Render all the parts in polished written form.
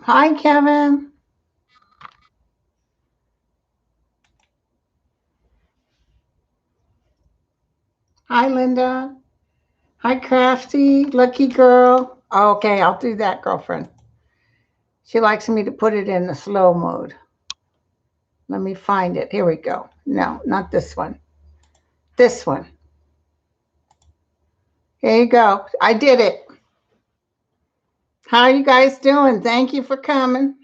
Hi, Kevin. Hi, Linda. Hi, Crafty. Lucky girl. Okay, I'll do that, girlfriend. She likes me to put it in the slow mode. Let me find it. Here we go. No, not this one. This one. Here you go. I did it. How you guys doing? Thank you for coming.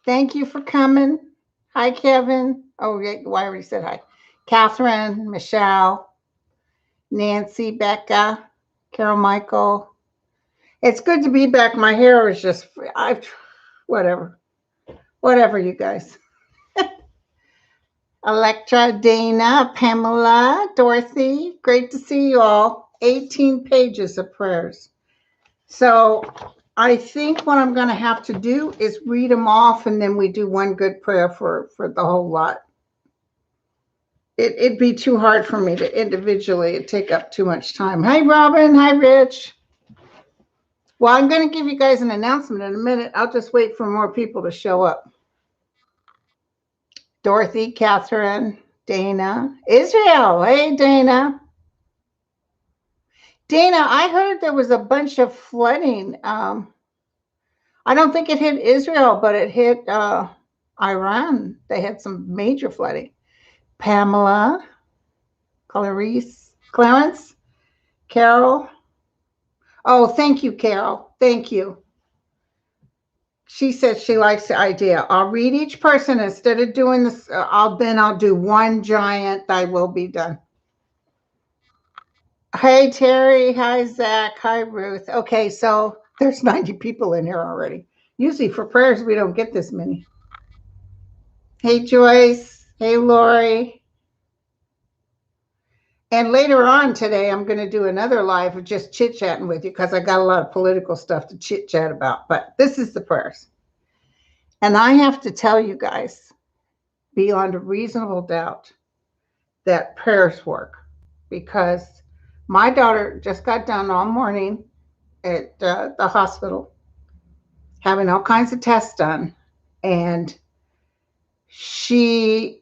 Thank you for coming. Hi, Kevin. Oh, yeah, well, I already said hi. Catherine, Michelle, Nancy, Becca, Carol Michael. It's good to be back. My hair is just, whatever, whatever, you guys. Electra, Dana, Pamela, Dorothy, great to see you all. 18 pages of prayers. So I think what I'm going to have to do is read them off and then we do one good prayer for the whole lot. It'd be too hard for me to individually. It'd take up too much time. Hi, Robin. Hi, Rich. Well, I'm going to give you guys an announcement in a minute. I'll just wait for more people to show up. Dorothy, Catherine, Dana, Israel. Hey, Dana. Dana, I heard there was a bunch of flooding. I don't think it hit Israel, but it hit Iran. They had some major flooding. Pamela, Clarence, Carol. Oh, thank you, Carol. Thank you. She said she likes the idea. I'll read each person instead of doing this. I'll do one giant. I will be done. Hey, Terry. Hi, Zach. Hi, Ruth. Okay, so there's 90 people in here already. Usually for prayers, we don't get this many. Hey, Joyce. Hey, Lori. And later on today, I'm going to do another live of just chit chatting with you because I got a lot of political stuff to chit chat about. But this is the prayers. And I have to tell you guys, beyond a reasonable doubt, that prayers work because my daughter just got done all morning at the hospital having all kinds of tests done, and she's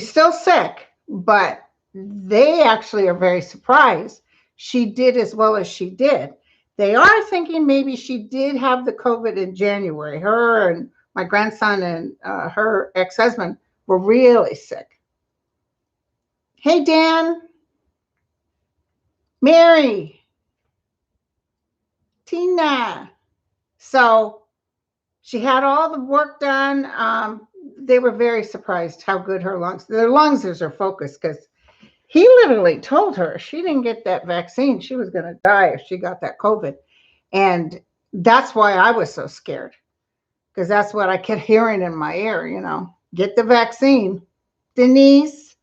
still sick, but they actually are very surprised she did as well as she did. They are thinking maybe she did have the COVID in January. Her and my grandson and her ex-husband were really sick. Hey, Dan, Mary, Tina. So she had all the work done. They were very surprised how good their lungs is her focus because he literally told her she didn't get that vaccine. She was going to die if she got that COVID. And that's why I was so scared because that's what I kept hearing in my ear, get the vaccine. Denise.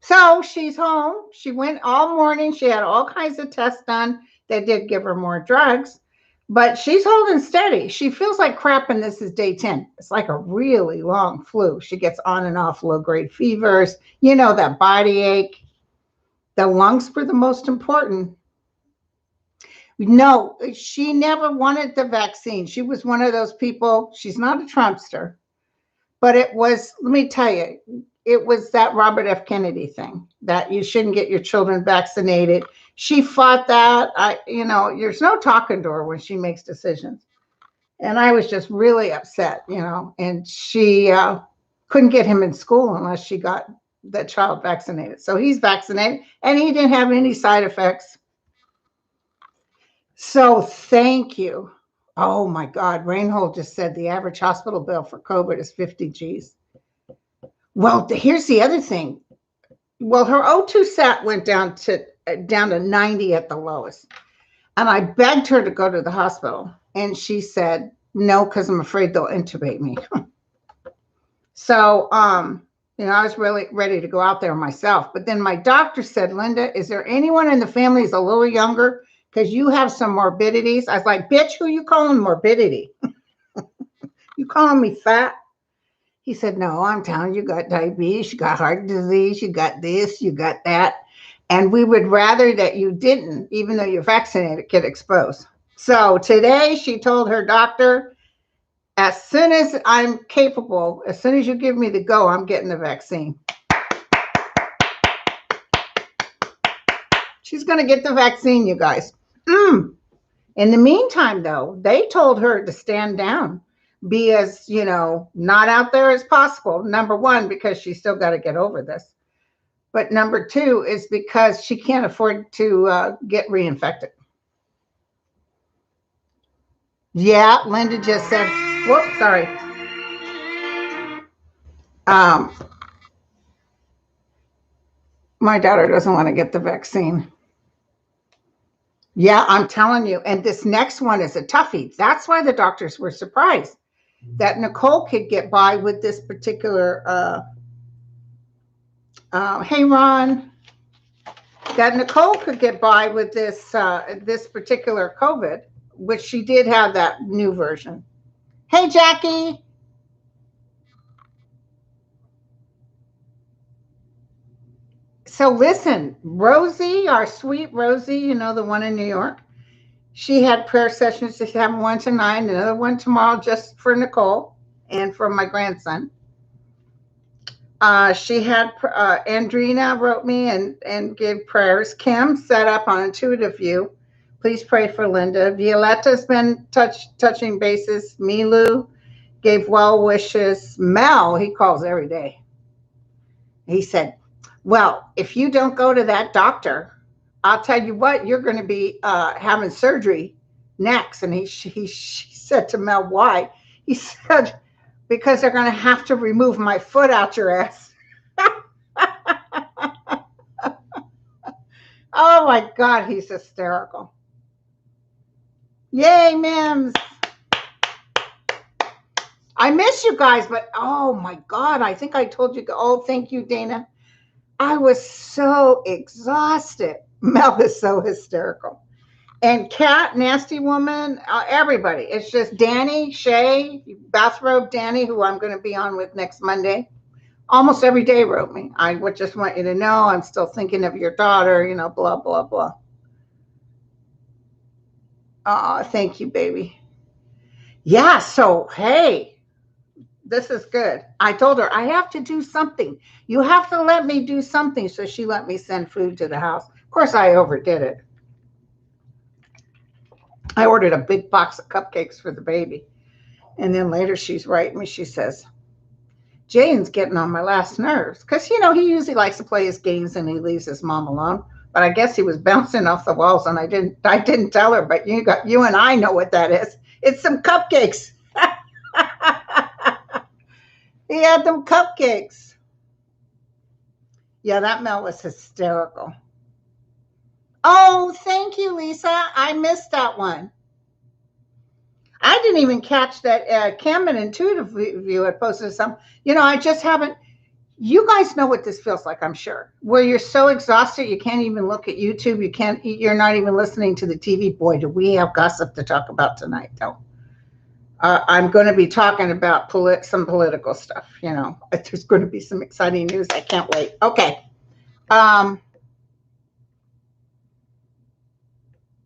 So she's home. She went all morning. She had all kinds of tests done. They did give her more drugs, but she's holding steady. She feels like crap, and this is day 10. It's like a really long flu. She gets on and off low grade fevers, that body ache. The lungs were the most important. No, she never wanted the vaccine. She was one of those people. She's not a Trumpster, but it was, let me tell you, it was that Robert F. Kennedy thing that you shouldn't get your children vaccinated. She fought that. There's no talking to her when she makes decisions. And I was just really upset, and she couldn't get him in school unless she got the child vaccinated. So he's vaccinated and he didn't have any side effects. So thank you. Oh my God. Reinhold just said the average hospital bill for COVID is 50 G's. Well, here's the other thing. Well, her O2 sat went down to 90 at the lowest. And I begged her to go to the hospital. And she said, no, because I'm afraid they'll intubate me. So, I was really ready to go out there myself. But then my doctor said, Linda, is there anyone in the family who's a little younger? Because you have some morbidities. I was like, bitch, who you calling morbidity? You calling me fat? He said, no, I'm telling you, you got diabetes, you got heart disease, you got this, you got that. And we would rather that you didn't, even though you're vaccinated, get exposed. So today she told her doctor, as soon as I'm capable, as soon as you give me the go, I'm getting the vaccine. She's going to get the vaccine, you guys. In the meantime, though, they told her to stand down, be as, not out there as possible. Number one, because she's still got to get over this. But number two is because she can't afford to get reinfected. Yeah, Linda just said, whoops, sorry. My daughter doesn't want to get the vaccine. Yeah, I'm telling you. And this next one is a toughie. That's why the doctors were surprised that Nicole could get by with this particular, hey, Ron, that Nicole could get by with this particular COVID, which she did have that new version. Hey, Jackie. So listen, Rosie, our sweet Rosie, the one in New York, she had prayer sessions. She's having one tonight, another one tomorrow just for Nicole and for my grandson. She had Andrina wrote me and gave prayers. Kim set up on Intuitive View. Please pray for Linda. Violetta's been touching bases. Milu gave well wishes. Mel, he calls every day. He said, well, if you don't go to that doctor, I'll tell you what, you're going to be having surgery next. And she said to Mel, why? He said, because they're going to have to remove my foot out your ass. Oh my God, he's hysterical. Yay, Mims. I miss you guys, but oh my God, I think I told you. Oh, thank you, Dana. I was so exhausted. Mel is so hysterical. And Kat, Nasty Woman, everybody. It's just Danny, Shay, Bathrobe Danny, who I'm going to be on with next Monday. Almost every day wrote me. I would just want you to know I'm still thinking of your daughter, blah, blah, blah. Oh, thank you, baby. Yeah, so, hey, this is good. I told her, I have to do something. You have to let me do something. So she let me send food to the house. Of course, I overdid it. I ordered a big box of cupcakes for the baby. And then later she's writing me. She says, Jaden's getting on my last nerves. Because, he usually likes to play his games and he leaves his mom alone. But I guess he was bouncing off the walls and I didn't tell her. But you and I know what that is. It's some cupcakes. He had them cupcakes. Yeah, that Mel was hysterical. Oh, thank you, Lisa. I missed that one. I didn't even catch that Kim and Intuitive View had posted some. I just haven't. You guys know what this feels like, I'm sure. Where you're so exhausted, you can't even look at YouTube. You're not even listening to the TV. Boy, do we have gossip to talk about tonight, though. I'm going to be talking about some political stuff. There's going to be some exciting news. I can't wait. Okay.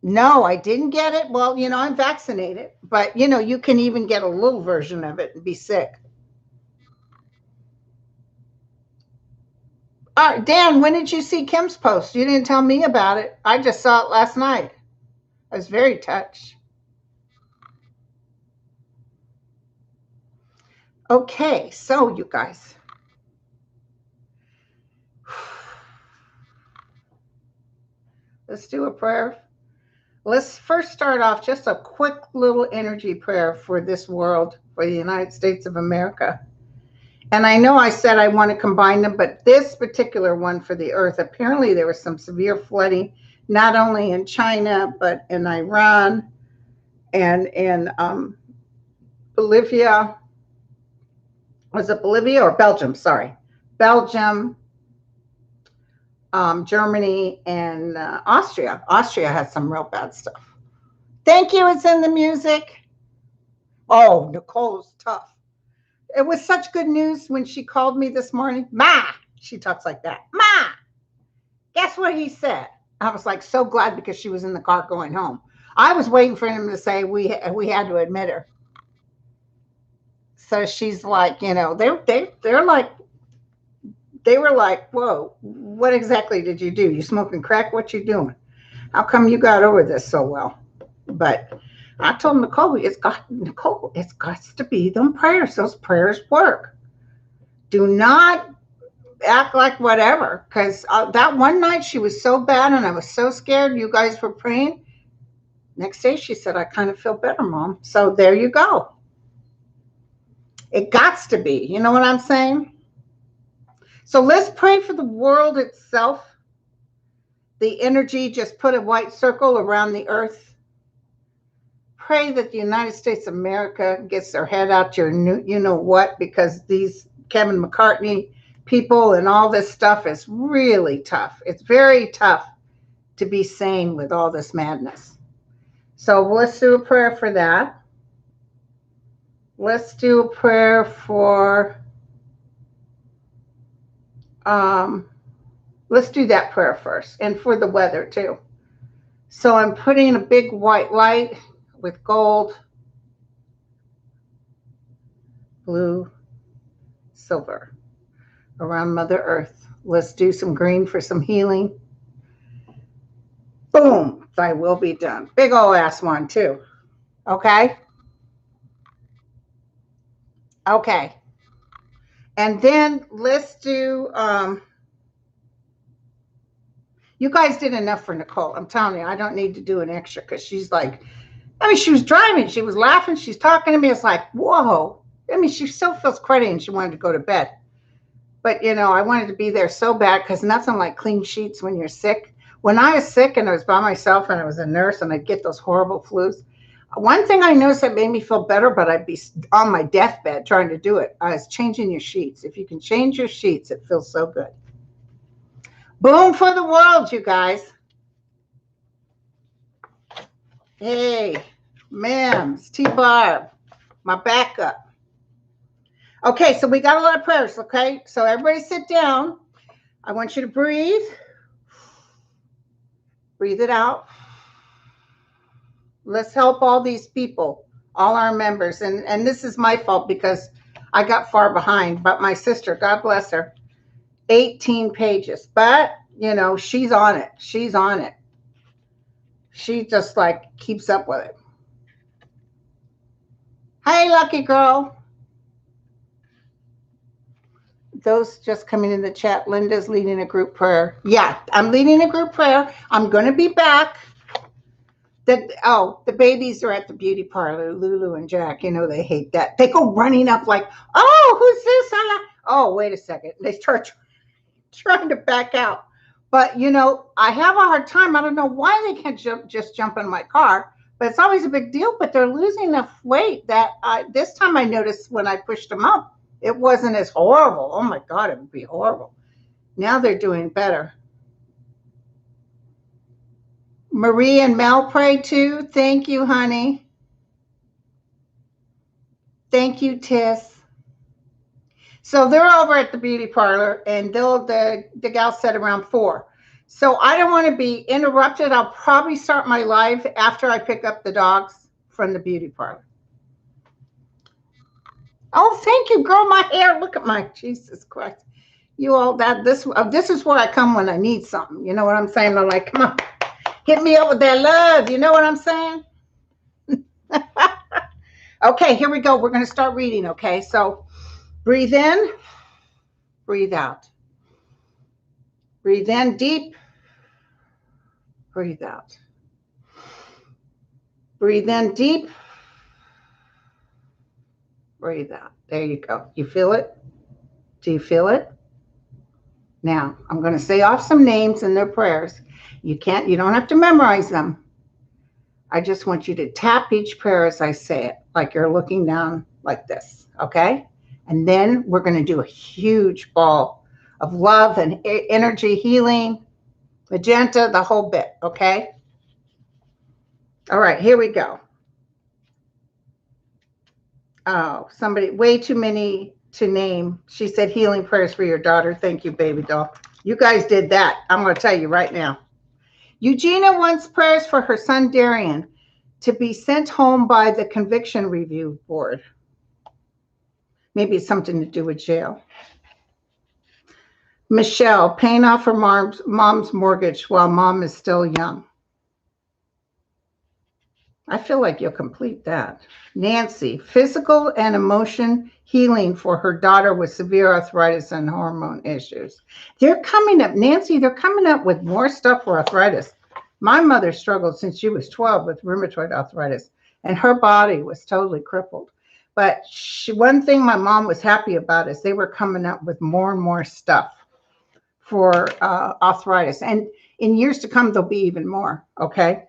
No, I didn't get it. Well, I'm vaccinated, but you can even get a little version of it and be sick. Dan, when did you see Kim's post? You didn't tell me about it. I just saw it last night. I was very touched. Okay, so you guys. Let's do a prayer. Let's first start off just a quick little energy prayer for this world, for the United States of America. And I know I said I want to combine them, but this particular one for the earth, apparently there was some severe flooding, not only in China, but in Iran and in Bolivia. Was it Bolivia or Belgium? Sorry. Belgium, Germany, and Austria. Austria has some real bad stuff. Thank you. It's in the music. Oh, Nicole's tough. It was such good news when she called me this morning. Ma, she talks like that. Ma, guess what he said? I was like so glad because she was in the car going home. I was waiting for him to say we had to admit her. So she's like, they're like, they were like, whoa, what exactly did you do? You smoking crack? What you doing? How come you got over this so well? But I told Nicole, it's got to be them prayers. Those prayers work. Do not act like whatever. Because that one night she was so bad and I was so scared. You guys were praying. Next day she said, I kind of feel better, Mom. So there you go. It gots to be. You know what I'm saying? So let's pray for the world itself. The energy, just put a white circle around the earth. Pray that the United States of America gets their head out your you know what, because these Kevin McCartney people and all this stuff is really tough. It's very tough to be sane with all this madness. So let's do a prayer for that. Let's do a prayer for, let's do that prayer first, and for the weather too. So I'm putting a big white light with gold, blue, silver around Mother Earth. Let's do some green for some healing. Boom, thy will be done. Big ol' ass one too. Okay? Okay. And then let's do, you guys did enough for Nicole. I'm telling you, I don't need to do an extra because she's like, I mean, she was driving, she was laughing, she's talking to me. It's like, whoa. I mean, she still feels cruddy and she wanted to go to bed. But, I wanted to be there so bad because nothing like clean sheets when you're sick. When I was sick and I was by myself and I was a nurse and I'd get those horrible flus, one thing I noticed that made me feel better, but I'd be on my deathbed trying to do it, I was changing your sheets. If you can change your sheets, it feels so good. Boom for the world, you guys. Hey, ma'am, it's T-Barb, my backup. Okay, so we got a lot of prayers, okay? So everybody sit down. I want you to breathe. Breathe it out. Let's help all these people, all our members. And this is my fault because I got far behind. But my sister, God bless her, 18 pages. But, she's on it. She's on it. She just like keeps up with it. Hey, lucky girl. Those just coming in the chat. Linda's leading a group prayer. Yeah, I'm leading a group prayer. I'm going to be back. The babies are at the beauty parlor. Lulu and Jack, they hate that. They go running up like, oh, who's this? Oh, wait a second. They start trying to back out. But, I have a hard time. I don't know why they can't just jump in my car. But it's always a big deal. But they're losing enough weight that this time I noticed when I pushed them up, it wasn't as horrible. Oh, my God, it would be horrible. Now they're doing better. Marie and Mel pray too. Thank you, honey. Thank you, Tiss. So they're over at the beauty parlor, and the gal said around 4. So I don't want to be interrupted. I'll probably start my live after I pick up the dogs from the beauty parlor. Oh, thank you, girl. My hair. Look at my Jesus Christ. You all that this is where I come when I need something. You know what I'm saying? I'm like, come on. Hit me up with that love. You know what I'm saying? Okay, here we go. We're going to start reading, okay? So breathe in, breathe out. Breathe in deep, breathe out. Breathe in deep, breathe out. There you go. You feel it? Do you feel it? Now, I'm going to say off some names and their prayers. You don't have to memorize them. I just want you to tap each prayer as I say it, like you're looking down like this, okay? And then we're going to do a huge ball of love and energy healing, magenta, the whole bit, okay? All right, here we go. Oh, somebody, way too many to name. She said healing prayers for your daughter. Thank you, baby doll. You guys did that. I'm going to tell you right now. Eugenia wants prayers for her son, Darian. to be sent home by the conviction review board. Maybe it's something to do with jail. Michelle, paying off her mom's mortgage while mom is still young. I feel like you'll complete that. Nancy, physical and emotion healing for her daughter with severe arthritis and hormone issues. They're coming up, Nancy, they're coming up with more stuff for arthritis. My mother struggled since she was 12 with rheumatoid arthritis, and her body was totally crippled. But one thing my mom was happy about is they were coming up with more and more stuff for arthritis. And in years to come, there'll be even more, okay?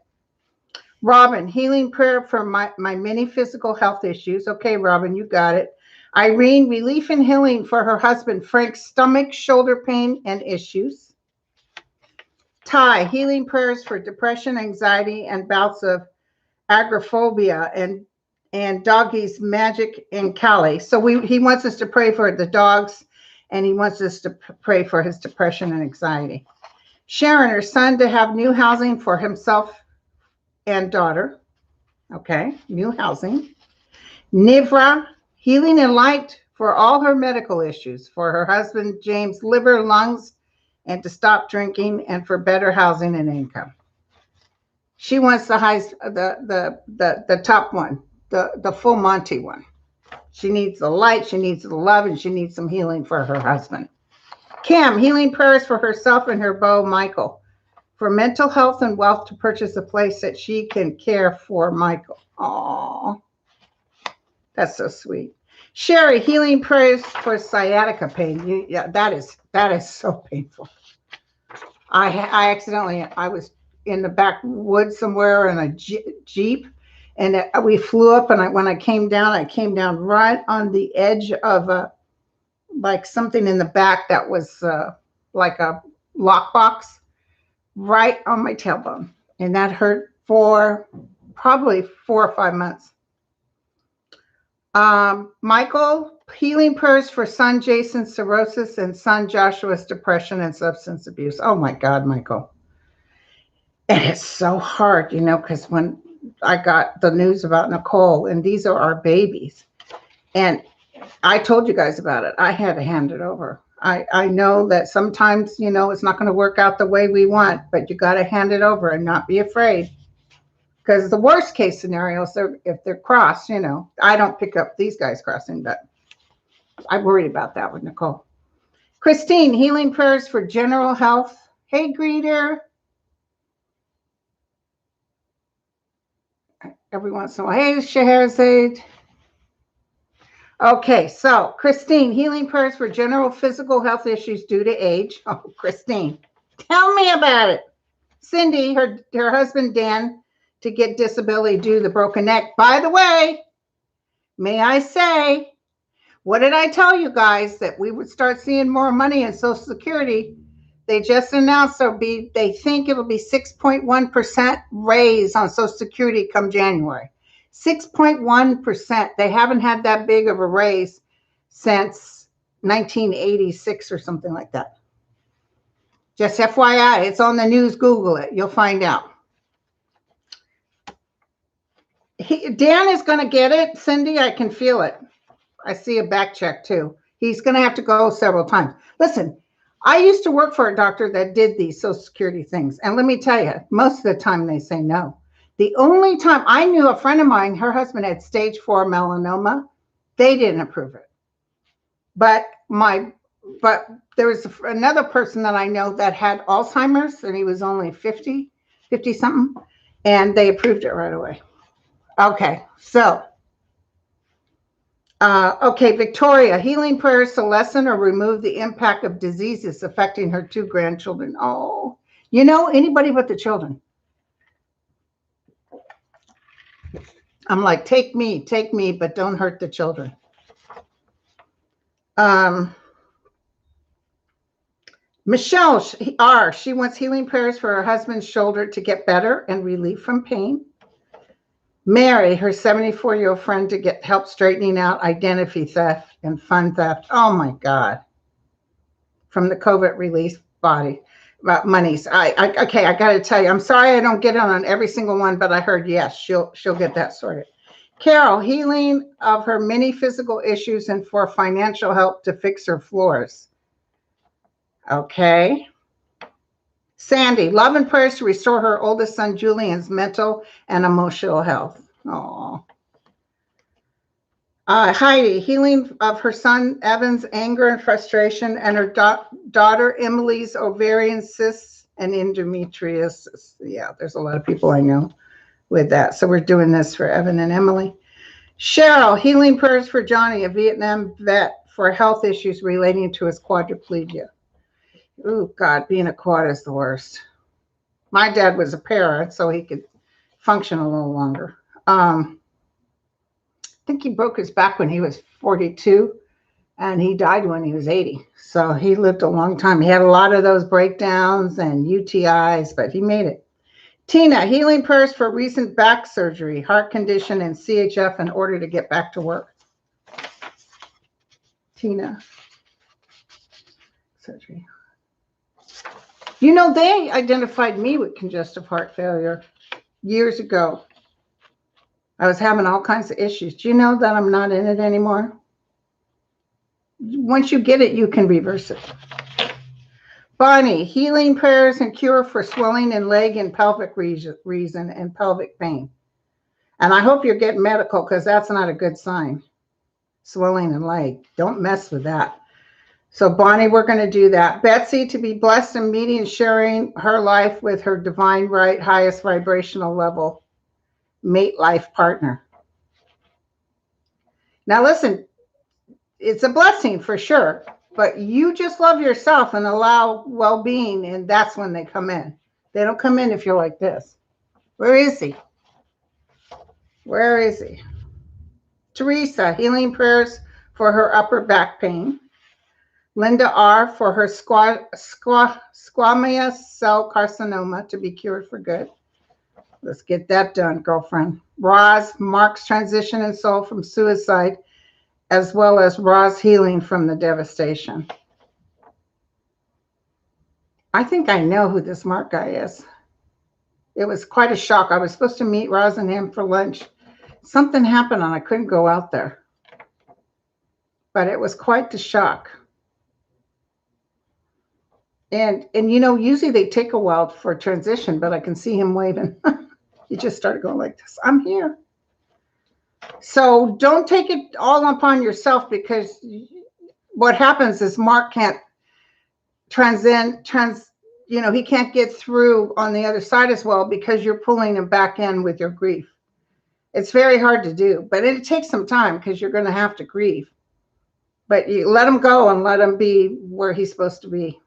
Robin, healing prayer for my many physical health issues. Okay, Robin, you got it. Irene, relief and healing for her husband Frank's stomach, shoulder pain, and issues. Ty, healing prayers for depression, anxiety, and bouts of agoraphobia, and doggies, Magic and Callie. So he wants us to pray for the dogs, and he wants us to pray for his depression and anxiety. Sharon, her son, to have new housing for himself and daughter. Okay, new housing. Nivra, healing and light for all her medical issues, for her husband James' liver, lungs, and to stop drinking, and for better housing and income. She wants the highest, the top one, the full Monty one. She needs the light, she needs the love, and she needs some healing for her husband. Kim, healing prayers for herself and her beau Michael, for mental health and wealth to purchase a place that she can care for Michael. Aww, that's so sweet. Sherry, healing prayers for sciatica pain. Yeah, that is so painful. I was in the backwoods somewhere in a Jeep, and we flew up, and when I came down right on the edge of like something in the back that was like a lockbox, right on my tailbone, and that hurt for probably 4 or 5 months. Michael, healing prayers for son Jason's cirrhosis and son Joshua's depression and substance abuse. Oh my God, Michael. And it's so hard, because when I got the news about Nicole, and these are our babies, and I told you guys about it, I had to hand it over. I know that sometimes, it's not going to work out the way we want, but you got to hand it over and not be afraid. Because the worst case scenarios, if they're crossed, I don't pick up these guys crossing, but I worried about that with Nicole. Christine, healing prayers for general health. Hey, greeter. Every once in a while. Hey, Scheherazade. Okay, so Christine, healing prayers for general physical health issues due to age. Oh, Christine, tell me about it. Cindy, her husband Dan, to get disability due to the broken neck. By the way, may I say, what did I tell you guys? That we would start seeing more money in Social Security. They just announced they think it'll be 6.1% raise on Social Security come January. 6.1%. They haven't had that big of a raise since 1986 or something like that. Just FYI, it's on the news. Google it. You'll find out. Dan is going to get it. Cindy, I can feel it. I see a back check too. He's going to have to go several times. Listen, I used to work for a doctor that did these Social Security things. And let me tell you, most of the time they say no. The only time I knew a friend of mine, her husband had stage 4 melanoma. They didn't approve it. But there was another person that I know that had Alzheimer's, and he was only 50 something, and they approved it right away. Okay, so, Victoria, healing prayers to lessen or remove the impact of diseases affecting her 2 grandchildren. Oh, anybody but the children. I'm like, take me, but don't hurt the children. Michelle she wants healing prayers for her husband's shoulder to get better and relief from pain. Mary, her 74-year-old friend, to get help straightening out identity theft and fund theft. Oh my God. From the COVID relief body. about monies. Okay, I got to tell you, I'm sorry I don't get on every single one, but I heard yes, she'll get that sorted. Carol, healing of her many physical issues and for financial help to fix her floors. Okay. Sandy, love and prayers to restore her oldest son Julian's mental and emotional health. Oh. Heidi, healing of her son Evan's anger and frustration and her daughter Emily's ovarian cysts and endometriosis. Yeah, there's a lot of people I know with that. So we're doing this for Evan and Emily. Cheryl, healing prayers for Johnny, a Vietnam vet, for health issues relating to his quadriplegia. Oh, God, being a quad is the worst. My dad was a para, so he could function a little longer. I think he broke his back when he was 42, and he died when he was 80. So he lived a long time. He had a lot of those breakdowns and UTIs, but he made it. Tina, healing prayers for recent back surgery, heart condition, and CHF in order to get back to work. Tina. Surgery. You know, they identified me with congestive heart failure years ago. I was having all kinds of issues. Do you know that I'm not in it anymore? Once you get it, you can reverse it. Bonnie, healing prayers and cure for swelling in leg and pelvic region and pelvic pain. And I hope you're getting medical because that's not a good sign. Swelling in leg. Don't mess with that. So Bonnie, we're going to do that. Betsy, to be blessed in meeting and sharing her life with her divine right, highest vibrational level mate life partner. Now listen, it's a blessing for sure, but you just love yourself and allow well-being, and that's when they come in. They don't come in if you're like this. Where is he? Where is he? Teresa, healing prayers for her upper back pain. Linda R. for her squamous cell carcinoma to be cured for good. Let's get that done, girlfriend. Roz, Mark's transition in soul from suicide, as well as Roz healing from the devastation. I think I know who this Mark guy is. It was quite a shock. I was supposed to meet Roz and him for lunch. Something happened and I couldn't go out there. But it was quite the shock. And you know, usually they take a while for transition, but I can see him waving. He just started going like this. I'm here. So don't take it all upon yourself, because what happens is Mark can't he can't get through on the other side as well because you're pulling him back in with your grief. It's very hard to do, but it takes some time because you're going to have to grieve. But you let him go and let him be where he's supposed to be.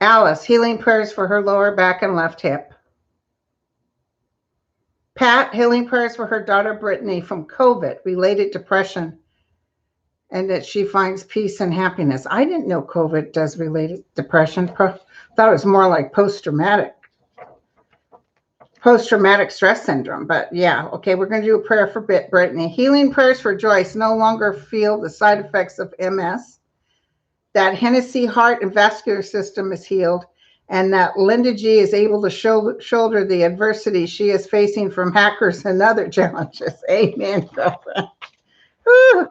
Alice, healing prayers for her lower back and left hip. Pat, healing prayers for her daughter Brittany from COVID-related depression, and that she finds peace and happiness. I didn't know COVID does related depression. Thought it was more like post-traumatic stress syndrome. But yeah, okay, we're going to do a prayer for Brittany. Healing prayers for Joyce, no longer feel the side effects of MS. That Hennessy heart and vascular system is healed, and that Linda G is able to shoulder the adversity she is facing from hackers and other challenges. Amen, girlfriend. Whew.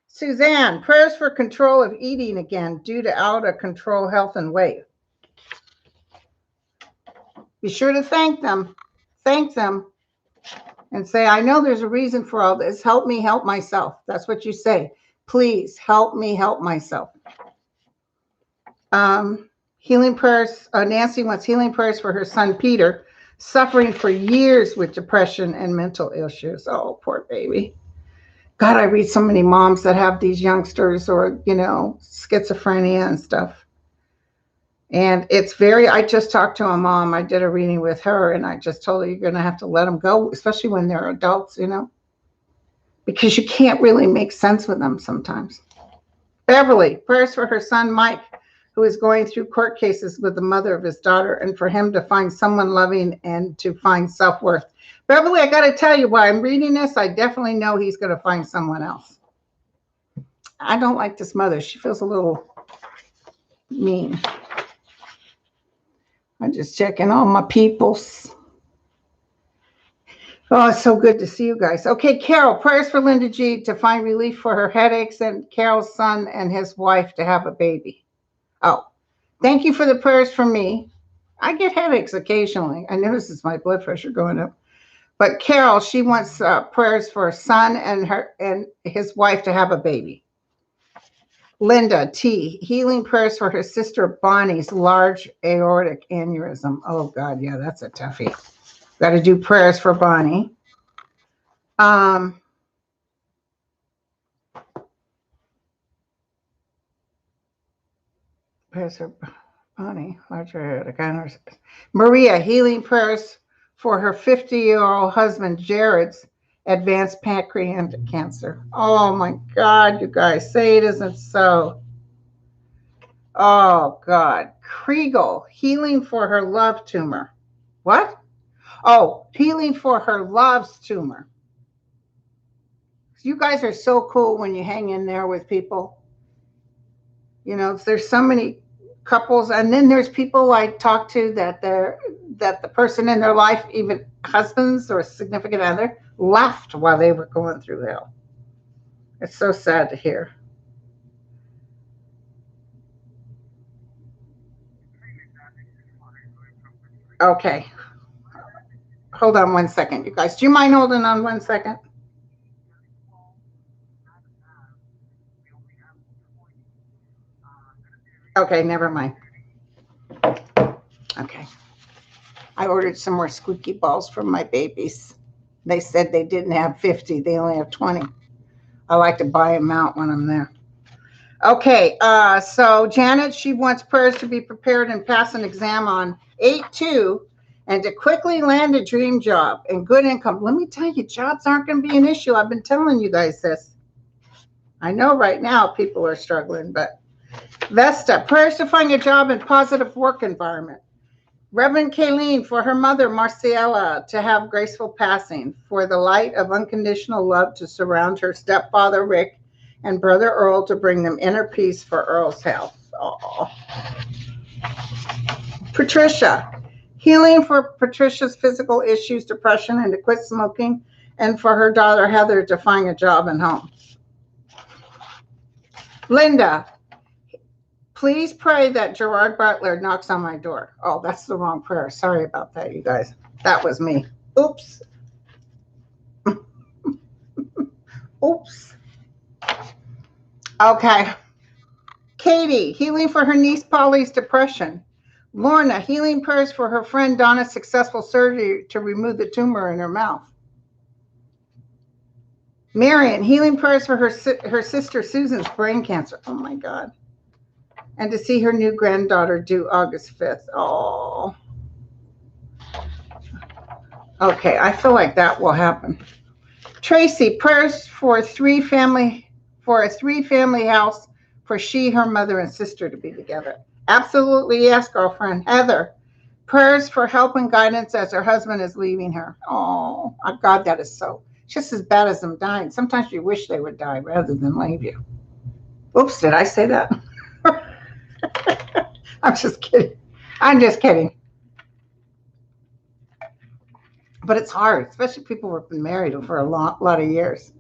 Suzanne, prayers for control of eating again due to out of control health and weight. Be sure to thank them. Thank them and say, I know there's a reason for all this. Help me help myself. That's what you say. Please help me help myself. Healing prayers. Nancy wants healing prayers for her son, Peter, suffering for years with depression and mental issues. Oh, poor baby. God, I read so many moms that have these youngsters or, schizophrenia and stuff. And it's I just talked to a mom. I did a reading with her and I just told her you're going to have to let them go, especially when they're adults, because you can't really make sense with them sometimes. Beverly, prayers for her son, Mike, who is going through court cases with the mother of his daughter, and for him to find someone loving and to find self-worth. Beverly, I got to tell you, while I'm reading this, I definitely know he's going to find someone else. I don't like this mother. She feels a little mean. I'm just checking all my peoples. Oh, it's so good to see you guys. Okay, Carol, prayers for Linda G to find relief for her headaches and Carol's son and his wife to have a baby. Oh, thank you for the prayers for me. I get headaches occasionally. I notice it's my blood pressure going up. But Carol, she wants prayers for her son and his wife to have a baby. Linda T, healing prayers for her sister Bonnie's large aortic aneurysm. Oh God, yeah, that's a toughie. Got to do prayers for Bonnie. Prayers for Bonnie, large aortic aneurysm. Maria, healing prayers for her 50-year-old husband Jared's advanced pancreatic cancer. Oh my God, you guys, say it isn't so. Oh God, Kriegel, healing for her love tumor. What? Oh, healing for her love's tumor. You guys are so cool when you hang in there with people. You know, there's so many couples, and then there's people I talk to that the person in their life, even husbands or significant other, left while they were going through hell. It's so sad to hear. Okay. Hold on one second, you guys. Do you mind holding on 1 second? Okay, never mind. Okay. I ordered some more squeaky balls from my babies. They said they didn't have 50, they only have 20. I like to buy them out when I'm there. Okay, so Janet, she wants prayers to be prepared and pass an exam on 8/2 and to quickly land a dream job and good income. Let me tell you, jobs aren't going to be an issue. I've been telling you guys this. I know right now people are struggling, but Vesta, prayers to find a job and positive work environment. Reverend Kayleen, for her mother, Marciella, to have graceful passing, for the light of unconditional love to surround her stepfather, Rick, and brother Earl to bring them inner peace for Earl's health. Oh. Patricia, healing for Patricia's physical issues, depression, and to quit smoking, and for her daughter, Heather, to find a job and home. Linda, please pray that Gerard Butler knocks on my door. Oh, that's the wrong prayer. Sorry about that, you guys. That was me. Oops. Oops. Okay. Katie, healing for her niece Polly's depression. Lorna, healing prayers for her friend Donna's successful surgery to remove the tumor in her mouth. Marion, healing prayers for her sister Susan's brain cancer. Oh my God. And to see her new granddaughter due August 5th. Oh. Okay, I feel like that will happen. Tracy, prayers for a three-family house for she, her mother, and sister to be together. Absolutely, yes, girlfriend. Heather, prayers for help and guidance as her husband is leaving her. Oh, God, that is so just as bad as them dying. Sometimes you wish they would die rather than leave you. Oops, did I say that? I'm just kidding. I'm just kidding. But it's hard, especially people who have been married for a lot of years.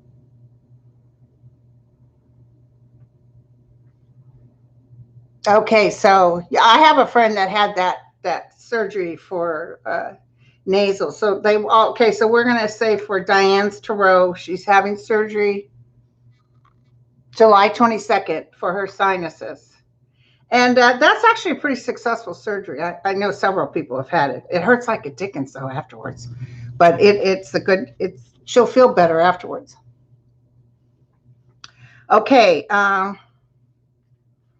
Okay, so I have a friend that had that surgery for nasal. So so we're gonna say for Diane's Tarot, she's having surgery July 22nd for her sinuses. And that's actually a pretty successful surgery. I know several people have had it. It hurts like a dickens though afterwards, but she'll feel better afterwards. Okay,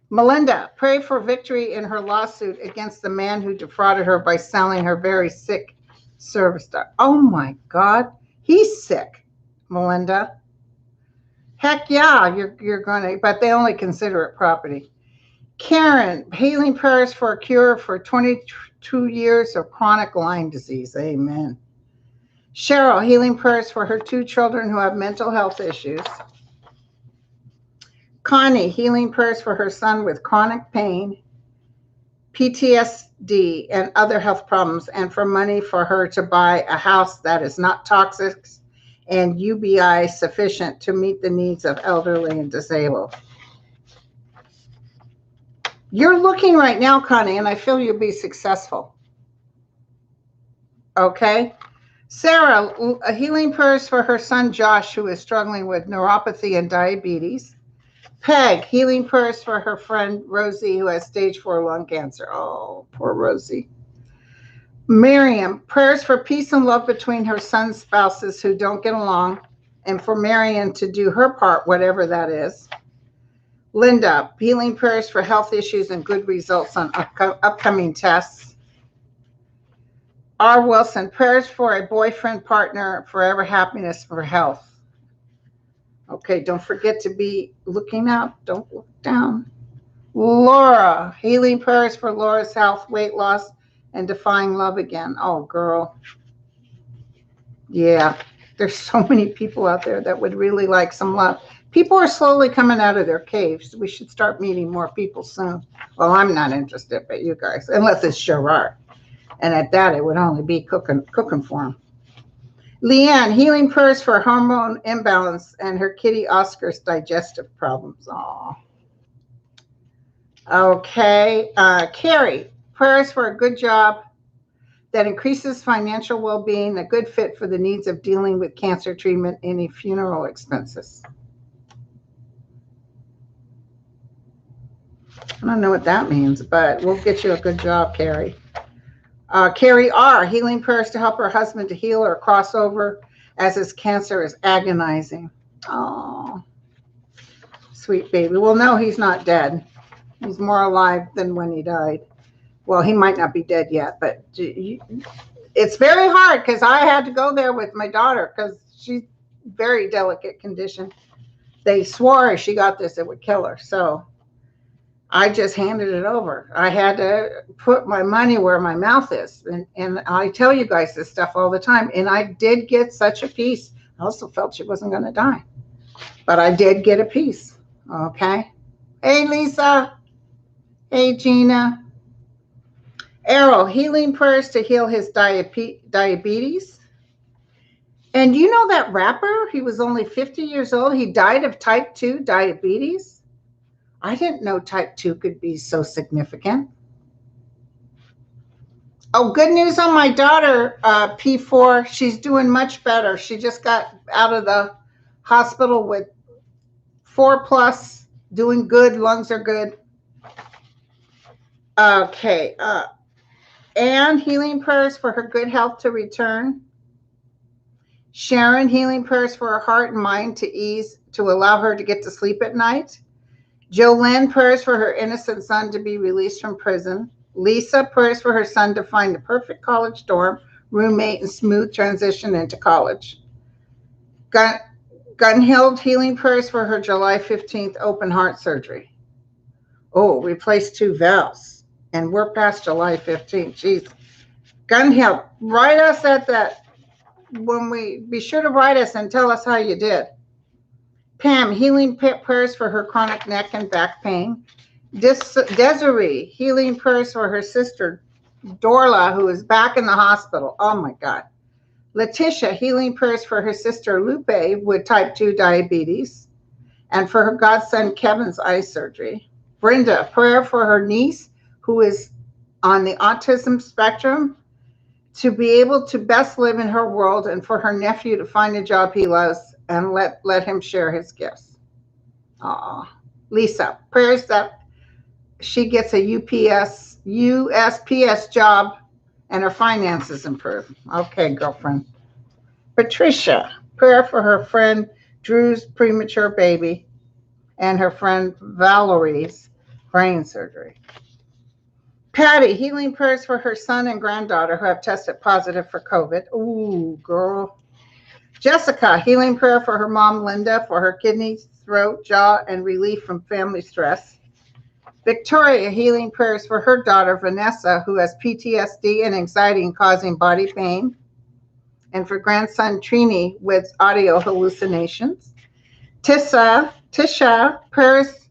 Melinda, pray for victory in her lawsuit against the man who defrauded her by selling her very sick service dog. Oh my God, he's sick, Melinda. Heck yeah, you're gonna, but they only consider it property. Karen, healing prayers for a cure for 22 years of chronic Lyme disease. Amen. Cheryl, healing prayers for her 2 children who have mental health issues. Connie, healing prayers for her son with chronic pain. PTSD, and other health problems, and for money for her to buy a house that is not toxic and UBI sufficient to meet the needs of elderly and disabled. You're looking right now, Connie, and I feel you'll be successful. Okay? Sarah, a healing prayers for her son Josh, who is struggling with neuropathy and diabetes. Peg, healing prayers for her friend Rosie, who has stage 4 lung cancer. Oh, poor Rosie. Miriam, prayers for peace and love between her son's spouses who don't get along, and for Marion to do her part, whatever that is. Linda, healing prayers for health issues and good results on upcoming tests. R. Wilson, prayers for a boyfriend, partner, forever happiness, for health. Okay, don't forget to be looking up. Don't look down. Laura, healing prayers for Laura's health, weight loss, and defying love again. Oh, girl. Yeah, there's so many people out there that would really like some love. People are slowly coming out of their caves. We should start meeting more people soon. Well, I'm not interested, but you guys, unless it's Gerard. And at that, it would only be cooking for him. Leanne, healing prayers for hormone imbalance and her kitty Oscar's digestive problems. Aw. Okay. Carrie, prayers for a good job that increases financial well-being, a good fit for the needs of dealing with cancer treatment, any funeral expenses. I don't know what that means, but we'll get you a good job, Carrie. Carrie R., healing prayers to help her husband to heal or cross over as his cancer is agonizing. Oh, sweet baby. Well, no, he's not dead. He's more alive than when he died. Well, he might not be dead yet, but it's very hard because I had to go there with my daughter because she's very delicate condition. They swore if she got this, it would kill her. So I just handed it over. I had to put my money where my mouth is. And I tell you guys this stuff all the time. And I did get such a piece. I also felt she wasn't going to die. But I did get a piece. Okay. Hey, Lisa. Hey, Gina. Errol, healing prayers to heal his diabetes. And you know that rapper? He was only 50 years old. He died of type 2 diabetes. I didn't know type 2 could be so significant. Oh, good news on my daughter, P4. She's doing much better. She just got out of the hospital with 4+, doing good. Lungs are good. Okay. Anne, healing prayers for her good health to return. Sharon, healing prayers for her heart and mind to ease, to allow her to get to sleep at night. Jolene, prayers for her innocent son to be released from prison. Lisa, prayers for her son to find the perfect college dorm, roommate, and smooth transition into college. Gunhild, healing prayers for her July 15th open heart surgery. Oh, replace 2 valves. And we're past July 15th. Jeez. Gunhild, write us at that. Be sure to write us and tell us how you did. Pam, healing prayers for her chronic neck and back pain. Desiree, healing prayers for her sister, Dorla, who is back in the hospital. Oh, my God. Letitia, healing prayers for her sister, Lupe, with type 2 diabetes, and for her godson, Kevin's eye surgery. Brenda, prayer for her niece, who is on the autism spectrum, to be able to best live in her world, and for her nephew to find a job he loves and let him share his gifts. Lisa, prayers that she gets a USPS job and her finances improve. Okay, girlfriend. Patricia, prayer for her friend Drew's premature baby and her friend Valerie's brain surgery. Patty, healing prayers for her son and granddaughter who have tested positive for COVID. Ooh, girl. Jessica, healing prayer for her mom, Linda, for her kidneys, throat, jaw, and relief from family stress. Victoria, healing prayers for her daughter, Vanessa, who has PTSD and anxiety and causing body pain. And for grandson, Trini, with audio hallucinations. Tisha, prayers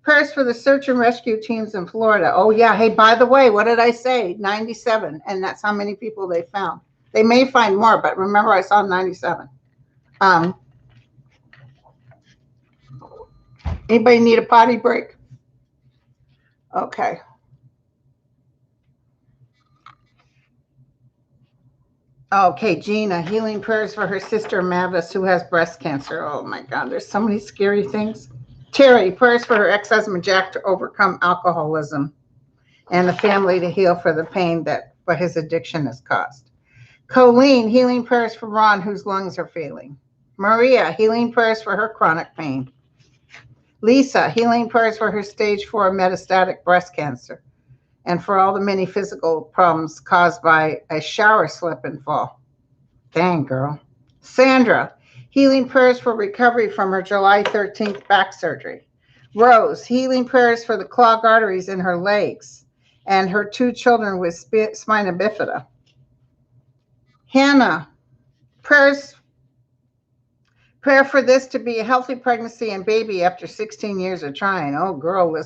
Prayers for the search and rescue teams in Florida. Oh, yeah. Hey, by the way, what did I say? 97. And that's how many people they found. They may find more, but remember I saw 97. Anybody need a potty break? Okay. Okay, Gina, healing prayers for her sister Mavis, who has breast cancer. Oh my God, there's so many scary things. Terry, prayers for her ex-husband Jack to overcome alcoholism and the family to heal for the pain that what his addiction has caused. Colleen, healing prayers for Ron, whose lungs are failing. Maria, healing prayers for her chronic pain. Lisa, healing prayers for her stage 4 metastatic breast cancer and for all the many physical problems caused by a shower slip and fall. Dang, girl. Sandra, healing prayers for recovery from her July 13th back surgery. Rose, healing prayers for the clogged arteries in her legs and her 2 children with spina bifida. Hannah, prayer for this to be a healthy pregnancy and baby after 16 years of trying. Oh, girl,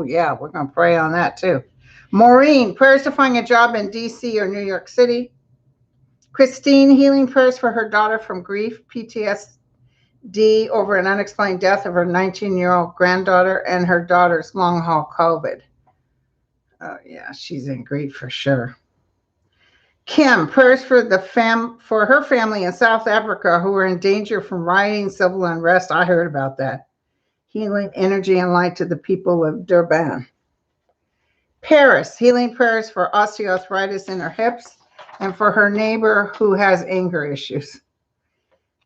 yeah, we're going to pray on that too. Maureen, prayers to find a job in D.C. or New York City. Christine, healing prayers for her daughter from grief, PTSD over an unexplained death of her 19-year-old granddaughter and her daughter's long-haul COVID. Oh, yeah, she's in grief for sure. Kim, prayers for for her family in South Africa who are in danger from rioting, civil unrest. I heard about that. Healing energy and light to the people of Durban. Paris, healing prayers for osteoarthritis in her hips and for her neighbor who has anger issues.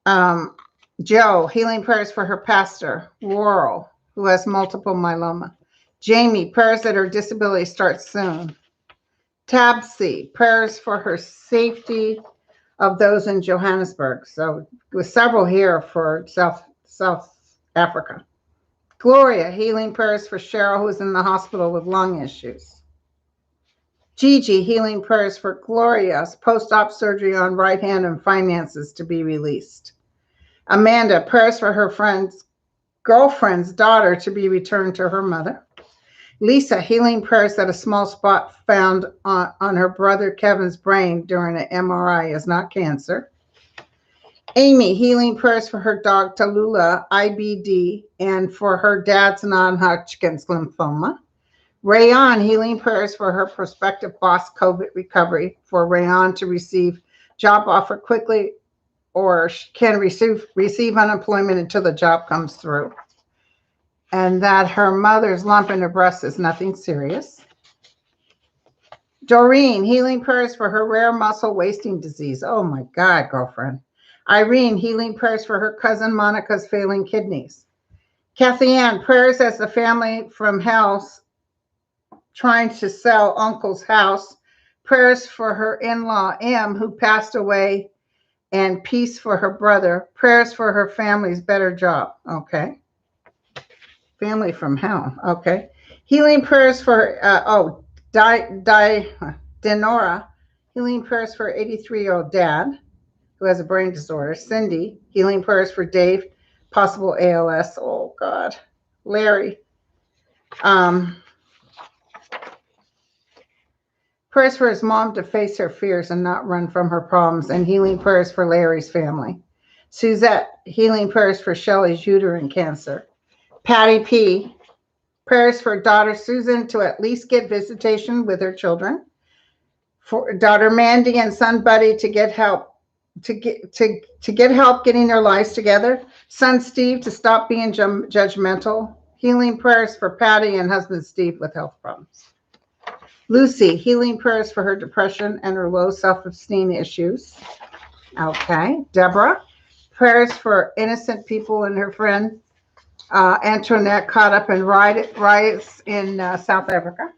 Joe, healing prayers for her pastor, Laurel, who has multiple myeloma. Jamie, prayers that her disability starts soon. Tabsy, prayers for her safety of those in Johannesburg. So with several here for South Africa. Gloria, healing prayers for Cheryl, who's in the hospital with lung issues. Gigi, healing prayers for Gloria's post-op surgery on right hand and finances to be released. Amanda, prayers for her girlfriend's daughter to be returned to her mother. Lisa, healing prayers that a small spot found on her brother Kevin's brain during an MRI is not cancer. Amy, healing prayers for her dog Tallulah, IBD, and for her dad's non-Hodgkin's lymphoma. Rayon, healing prayers for her prospective boss COVID recovery, for Rayon to receive job offer quickly or can receive unemployment until the job comes through. And that her mother's lump in her breast is nothing serious. Doreen, healing prayers for her rare muscle wasting disease. Oh my God, girlfriend. Irene, healing prayers for her cousin Monica's failing kidneys. Kathy Ann, prayers as the family from hell trying to sell uncle's house. Prayers for her in-law M, who passed away, and peace for her brother. Prayers for her family's better job. Okay. Family from hell. Okay. Healing prayers for, Denora. Healing prayers for 83-year-old dad who has a brain disorder. Cindy, healing prayers for Dave, possible ALS. Oh, God. Larry. Prayers for his mom to face her fears and not run from her problems, and healing prayers for Larry's family. Suzette, healing prayers for Shelley's uterine cancer. Patty P, prayers for daughter Susan to at least get visitation with her children. For daughter Mandy and son Buddy to get help get help getting their lives together. Son Steve to stop being judgmental. Healing prayers for Patty and husband Steve with health problems. Lucy, healing prayers for her depression and her low self-esteem issues. Okay. Deborah, prayers for innocent people and her friend Antoinette caught up in riots in South Africa.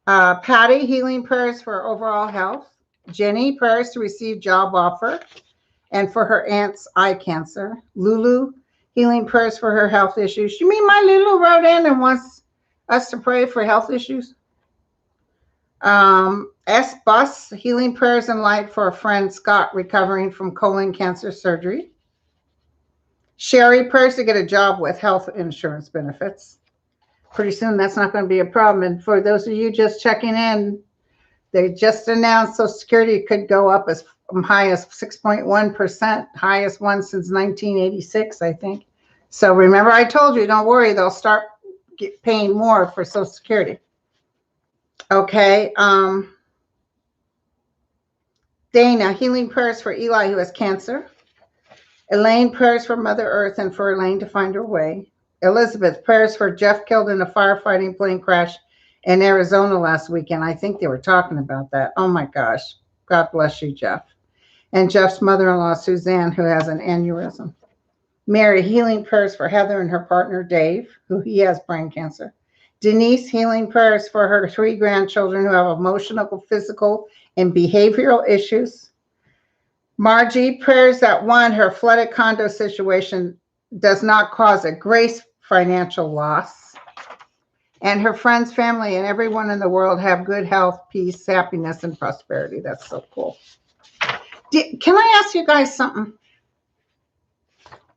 Patty, healing prayers for overall health. Jenny, prayers to receive job offer and for her aunt's eye cancer. Lulu, healing prayers for her health issues. You mean my Lulu wrote in and wants us to pray for health issues? S. Bus, healing prayers and light for a friend, Scott, recovering from colon cancer surgery. Sherry, prayers to get a job with health insurance benefits. Pretty soon that's not going to be a problem. And for those of you just checking in, they just announced Social Security could go up as high as 6.1%, highest one since 1986, I think. So remember, I told you, don't worry, they'll start paying more for Social Security. Okay. Dana, healing prayers for Eli, who has cancer. Elaine, prayers for Mother Earth and for Elaine to find her way. Elizabeth, prayers for Jeff killed in a firefighting plane crash in Arizona last weekend. I think they were talking about that. Oh my gosh. God bless you, Jeff. And Jeff's mother-in-law, Suzanne, who has an aneurysm. Mary, healing prayers for Heather and her partner, Dave, who he has brain cancer. Denise, healing prayers for her 3 grandchildren who have emotional, physical, and behavioral issues. Margie, prayers that one, her flooded condo situation does not cause a Grace financial loss. And her friends, family, and everyone in the world have good health, peace, happiness, and prosperity. That's so cool. Can I ask you guys something?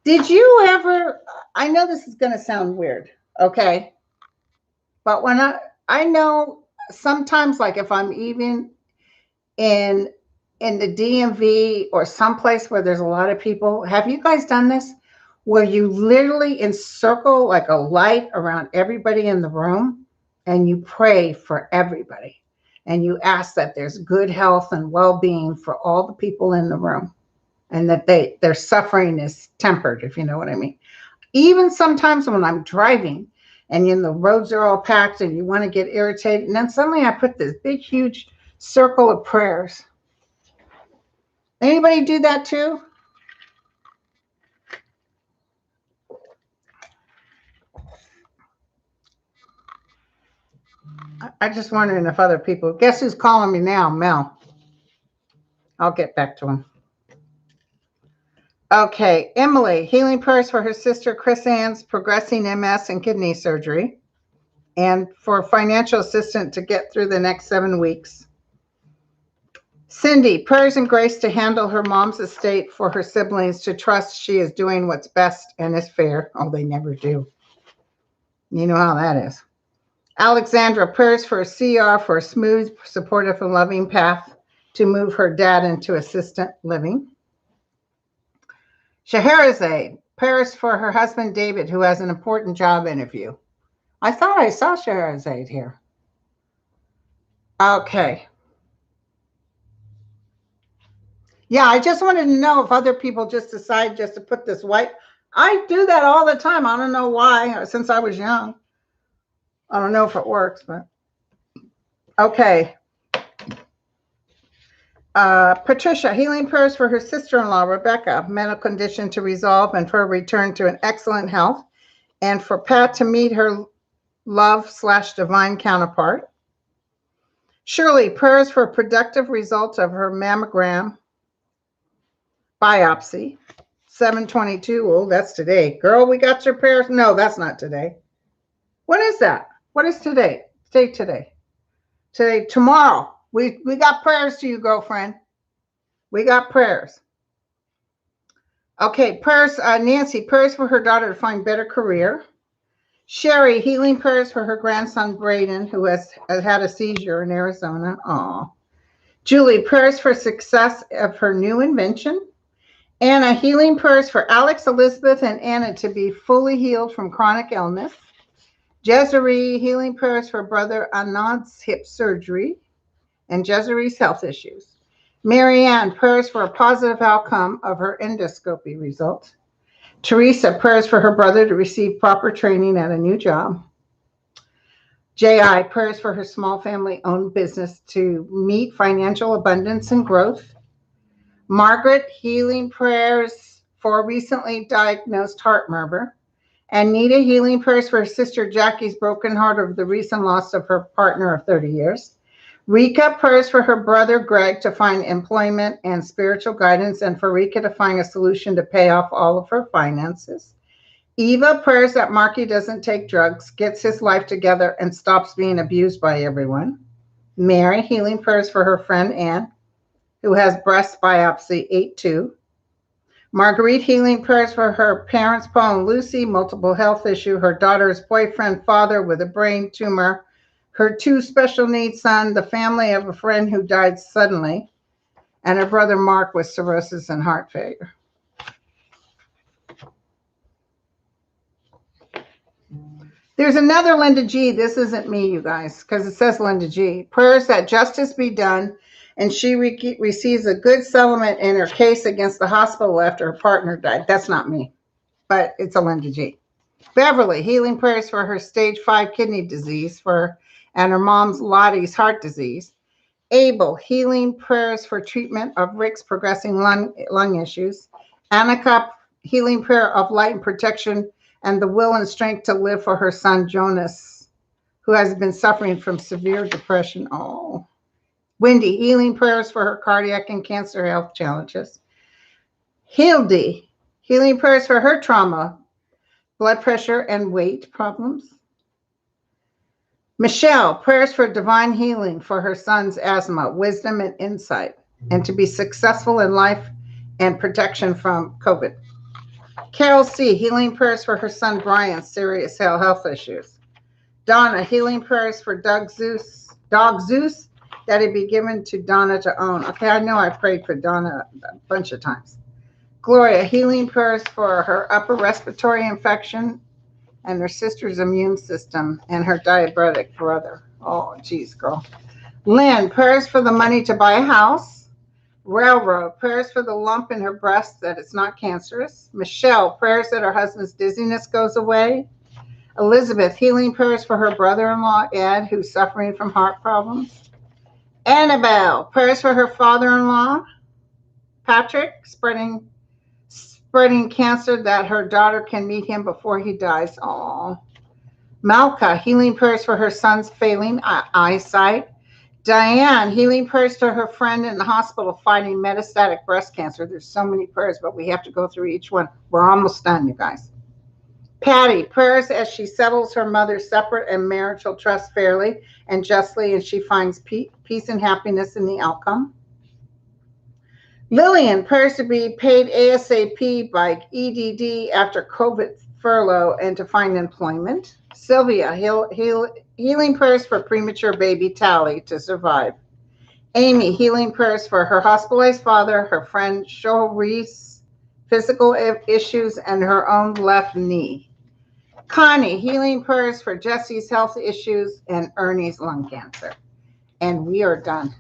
Did you ever, I know this is going to sound weird, okay? But when I know sometimes, like if I'm even in the DMV or someplace where there's a lot of people, have you guys done this? Where you literally encircle like a light around everybody in the room and you pray for everybody. And you ask that there's good health and well-being for all the people in the room and that their suffering is tempered, if you know what I mean. Even sometimes when I'm driving and the roads are all packed and you want to get irritated, and then suddenly I put this big, huge circle of prayers. Anybody do that too? I'm just wondering if other people, guess who's calling me now? Mel. I'll get back to him. Okay, Emily, healing prayers for her sister Chris Ann's progressing MS and kidney surgery, and for financial assistance to get through the next 7 weeks. Cindy, prayers and grace to handle her mom's estate for her siblings to trust she is doing what's best and is fair. Oh, they never do. You know how that is. Alexandra, prayers for a CR for a smooth, supportive, and loving path to move her dad into assisted living. Scheherazade, prayers for her husband David, who has an important job interview. I thought I saw Scheherazade here. Okay. Yeah, I just wanted to know if other people just decide just to put this white. I do that all the time. I don't know why, since I was young. I don't know if it works, but okay. Patricia, healing prayers for her sister-in-law, Rebecca, medical condition to resolve and for her return to an excellent health, and for Pat to meet her love/divine counterpart. Shirley, prayers for productive results of her mammogram biopsy. 7/22. Oh, that's today. Girl, we got your prayers. No, that's not today. When is that? What is today? Today. Tomorrow. We got prayers to you, girlfriend. We got prayers. Okay, prayers, Nancy, prayers for her daughter to find better career. Sherry, healing prayers for her grandson, Braden, who has had a seizure in Arizona. Aw. Julie, prayers for success of her new invention. Anna, healing prayers for Alex, Elizabeth, and Anna to be fully healed from chronic illness. Jezree, healing prayers for brother Anand's hip surgery and Jezree's health issues. Marianne, prayers for a positive outcome of her endoscopy results. Teresa, prayers for her brother to receive proper training at a new job. J.I., prayers for her small family-owned business to meet financial abundance and growth. Margaret, healing prayers for recently diagnosed heart murmur. And Nita, healing prayers for her sister Jackie's broken heart over the recent loss of her partner of 30 years. Rika, prayers for her brother Greg to find employment and spiritual guidance, and for Rika to find a solution to pay off all of her finances. Eva, prayers that Marky doesn't take drugs, gets his life together, and stops being abused by everyone. Mary, healing prayers for her friend Anne, who has breast biopsy 8/2. Marguerite, healing prayers for her parents, Paul and Lucy, multiple health issue, her daughter's boyfriend, father with a brain tumor, her two special needs son, the family of a friend who died suddenly, and her brother Mark with cirrhosis and heart failure. There's another Linda G. This isn't me, you guys, because it says Linda G. Prayers that justice be done and she receives a good settlement in her case against the hospital after her partner died. That's not me, but it's a Linda G. Beverly, healing prayers for her stage 5 kidney disease and her mom's Lottie's heart disease. Abel, healing prayers for treatment of Rick's progressing lung issues. Annika, healing prayer of light and protection and the will and strength to live for her son Jonas, who has been suffering from severe depression. Oh. Wendy, healing prayers for her cardiac and cancer health challenges. Hildy, healing prayers for her trauma, blood pressure, and weight problems. Michelle, prayers for divine healing for her son's asthma, wisdom, and insight, and to be successful in life and protection from COVID. Carol C., healing prayers for her son Brian's serious health issues. Donna, healing prayers for dog Zeus, that he be given to Donna to own. Okay, I know I prayed for Donna a bunch of times. Gloria, healing prayers for her upper respiratory infection and her sister's immune system and her diabetic brother. Oh, geez, girl. Lynn, prayers for the money to buy a house. Railroad, prayers for the lump in her breast that it's not cancerous. Michelle, prayers that her husband's dizziness goes away. Elizabeth, healing prayers for her brother-in-law, Ed, who's suffering from heart problems. Annabelle, prayers for her father-in-law, Patrick, spreading cancer that her daughter can meet him before he dies. Aww. Malka, healing prayers for her son's failing eyesight. Diane, healing prayers to her friend in the hospital fighting metastatic breast cancer. There's so many prayers, but we have to go through each one. We're almost done, you guys. Patty, prayers as she settles her mother's separate and marital trust fairly and justly, and she finds peace and happiness in the outcome. Lillian, prayers to be paid ASAP by EDD after COVID furlough and to find employment. Sylvia, healing prayers for premature baby Tally to survive. Amy, healing prayers for her hospitalized father, her friend Shoal Reese, physical issues, and her own left knee. Connie, healing prayers for Jesse's health issues and Ernie's lung cancer. And we are done.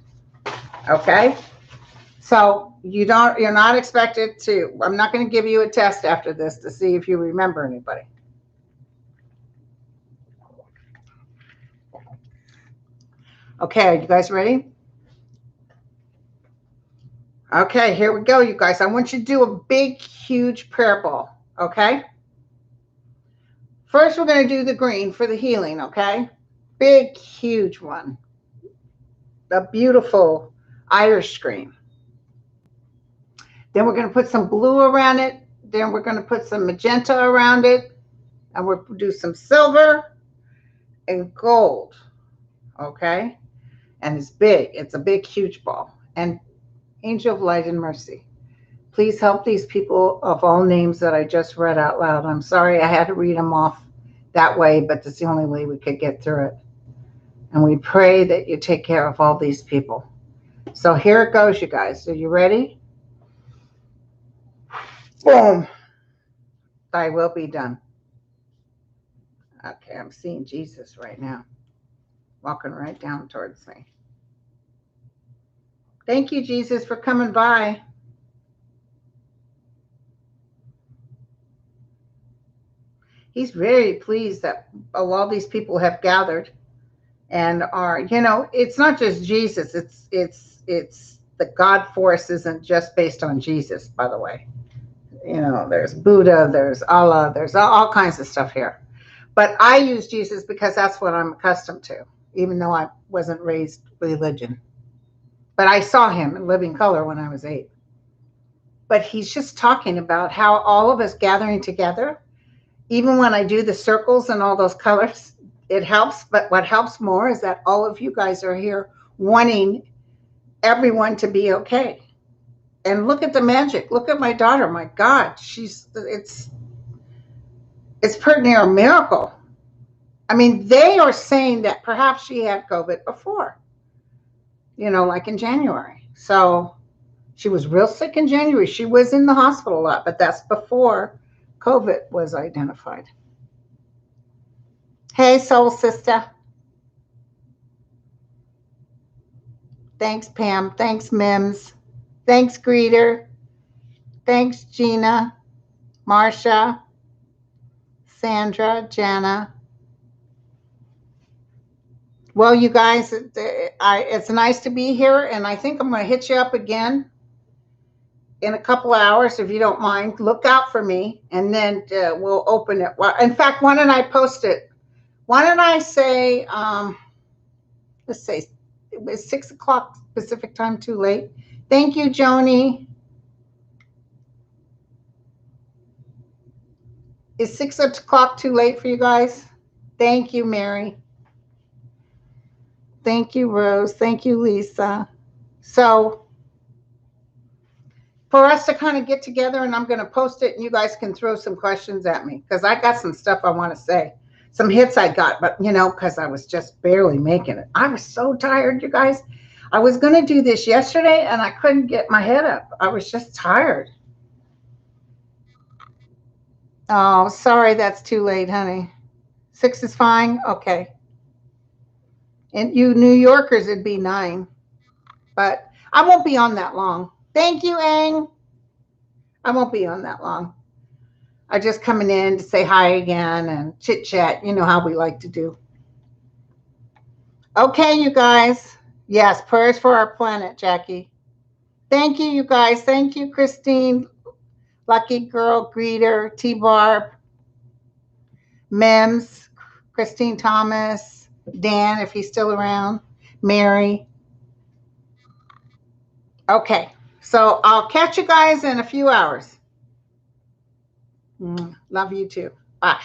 Okay? So you're not expected to, I'm not going to give you a test after this to see if you remember anybody. Okay, are you guys ready? Okay, here we go, you guys. I want you to do a big, huge prayer ball, okay? First, we're going to do the green for the healing, okay? Big, huge one. A beautiful Irish green. Then we're going to put some blue around it. Then we're going to put some magenta around it. And we'll do some silver and gold, okay? And it's big. It's a big, huge ball. And Angel of Light and Mercy, please help these people of all names that I just read out loud. I'm sorry I had to read them off that way, but that's the only way we could get through it. And we pray that you take care of all these people. So here it goes, you guys. Are you ready? Boom. Thy will be done. Okay, I'm seeing Jesus right now, walking right down towards me. Thank you, Jesus, for coming by. He's very pleased that all these people have gathered and are, it's not just Jesus. It's the God force isn't just based on Jesus, by the way. There's Buddha, there's Allah, there's all kinds of stuff here. But I use Jesus because that's what I'm accustomed to, even though I wasn't raised religion. But I saw him in living color when I was 8. But he's just talking about how all of us gathering together, even when I do the circles and all those colors, it helps. But what helps more is that all of you guys are here wanting everyone to be okay. And look at the magic. Look at my daughter. My God, it's pretty near a miracle. I mean, they are saying that perhaps she had COVID before, like in January. So she was real sick in January. She was in the hospital a lot, but that's before COVID was identified. Hey, soul sister. Thanks, Pam. Thanks, Mims. Thanks, Greeter. Thanks, Gina, Marsha, Sandra, Jana. Well, you guys, it's nice to be here, and I think I'm going to hit you up again in a couple of hours, if you don't mind. Look out for me, and then we'll open it. Well, in fact, why don't I post it? Why don't I say, let's say, it was 6 o'clock Pacific time, too late. Thank you, Joni. Is 6 o'clock too late for you guys? Thank you, Mary. Thank you, Rose. Thank you, Lisa. So for us to kind of get together, and I'm going to post it, and you guys can throw some questions at me, because I got some stuff I want to say. Some hits I got, but because I was just barely making it. I was so tired, you guys. I was going to do this yesterday, and I couldn't get my head up. I was just tired. Oh, sorry, that's too late, honey. 6 is fine? Okay. And you New Yorkers, it'd be 9. But I won't be on that long. Thank you, Ang. I won't be on that long. I'm just coming in to say hi again and chit chat. You know how we like to do. Okay, you guys. Yes, prayers for our planet, Jackie. Thank you, you guys. Thank you, Christine, Lucky Girl, Greeter, T-Barb, Mims, Christine Thomas, Dan, if he's still around, Mary. Okay, so I'll catch you guys in a few hours. Love you too. Bye.